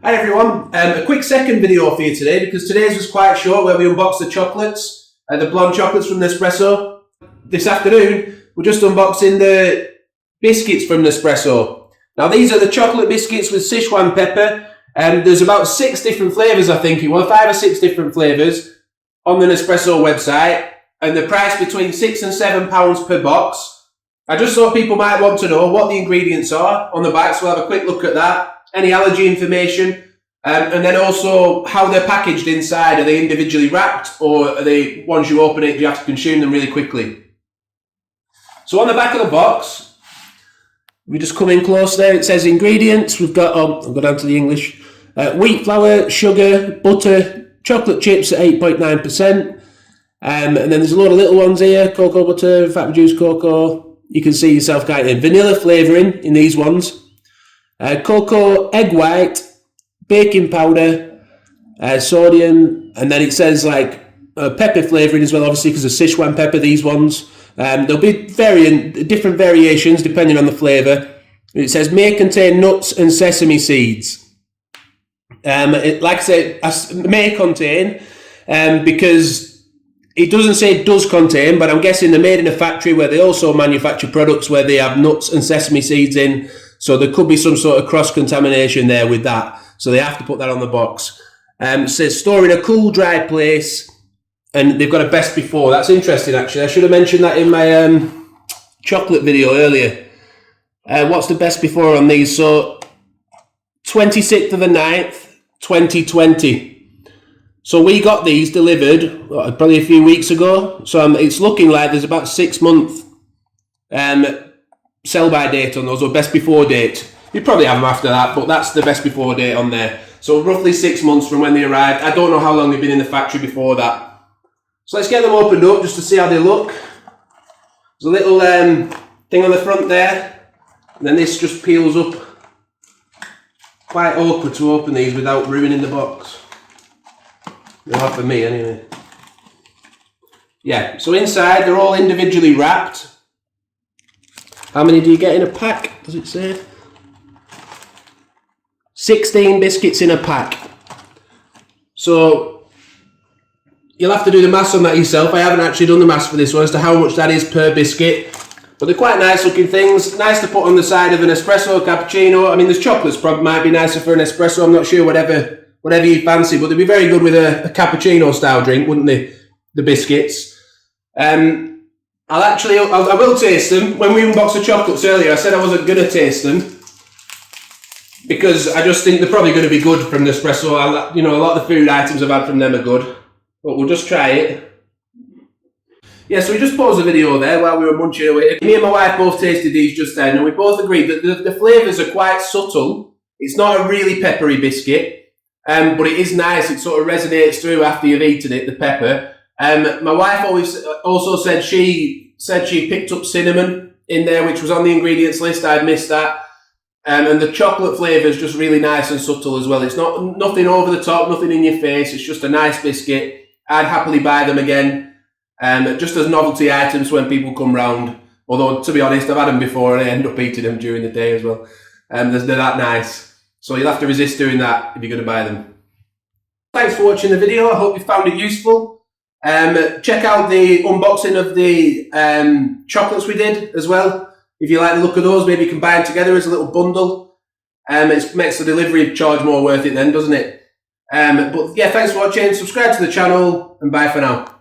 Hi everyone, a quick second video for you today because today's was quite short where we unboxed the chocolates, the blonde chocolates from Nespresso. This afternoon we're just unboxing the biscuits from Nespresso. Now these are the chocolate biscuits with Sichaun Pepper and there's about 6 different flavours I think it was, 5 or 6 different flavours on the Nespresso website and the price between £6 and £7 per box. I just thought people might want to know what the ingredients are on the back, so we'll have a quick look at that. Any allergy information, and then also how they're packaged inside. Are they individually wrapped or are they, once you open it, you have to consume them really quickly? So on the back of the box, we just come in close there, it says ingredients. We've got, I'll go down to the English, wheat flour, sugar, butter, chocolate chips at 8.9%, and then there's a load of little ones here, cocoa butter, fat reduced cocoa. You can see yourself kind of vanilla flavouring in these ones. Cocoa, egg white, baking powder, sodium, and then it says like pepper flavouring as well, obviously because of Sichuan pepper, these ones. There'll be different variations depending on the flavour. It says may contain nuts and sesame seeds. Like I said, may contain, because it doesn't say it does contain, but I'm guessing they're made in a factory where they also manufacture products where they have nuts and sesame seeds in. So there could be some sort of cross-contamination there with that. So they have to put that on the box. It says store in a cool, dry place. And they've got a best before. That's interesting, actually. I should have mentioned that in my chocolate video earlier. What's the best before on these? So 26th of the 9th, 2020. So we got these delivered probably a few weeks ago. So it's looking like there's about 6 months sell-by date on those, or best before date. You probably have them after that, but that's the best before date on there. So roughly 6 months from when they arrived. I don't know how long they've been in the factory before that. So let's get them opened up just to see how they look. There's a little thing on the front there, and then this just peels up. Quite awkward to open these without ruining the box. Not for me anyway. Yeah, so inside they're all individually wrapped. How many do you get in a pack, does it say? 16 biscuits in a pack. So you'll have to do the maths on that yourself. I haven't actually done the maths for this one as to how much that is per biscuit. But they're quite nice looking things. Nice to put on the side of an espresso, cappuccino. I mean, there's chocolates probably might be nicer for an espresso. I'm not sure, whatever you fancy. But they'd be very good with a cappuccino style drink, wouldn't they? The biscuits. I will taste them. When we unboxed the chocolates earlier, I said I wasn't going to taste them because I just think they're probably going to be good from Nespresso. You know, a lot of the food items I've had from them are good, but we'll just try it. Yeah, so we just paused the video there while we were munching away. Me and my wife both tasted these just then, and we both agreed that the flavours are quite subtle. It's not a really peppery biscuit, but it is nice. It sort of resonates through after you've eaten it, the pepper. My wife also said she picked up cinnamon in there, which was on the ingredients list. I'd missed that. And the chocolate flavour is just really nice and subtle as well. It's nothing over the top, nothing in your face. It's just a nice biscuit. I'd happily buy them again, just as novelty items when people come round. Although, to be honest, I've had them before and I end up eating them during the day as well. They're that nice. So you'll have to resist doing that if you're going to buy them. Thanks for watching the video. I hope you found it useful. Check out the unboxing of the chocolates we did as well. If you like the look of those, maybe you can buy them together as a little bundle. It makes the delivery charge more worth it then, doesn't it? But yeah, thanks for watching. Subscribe to the channel and bye for now.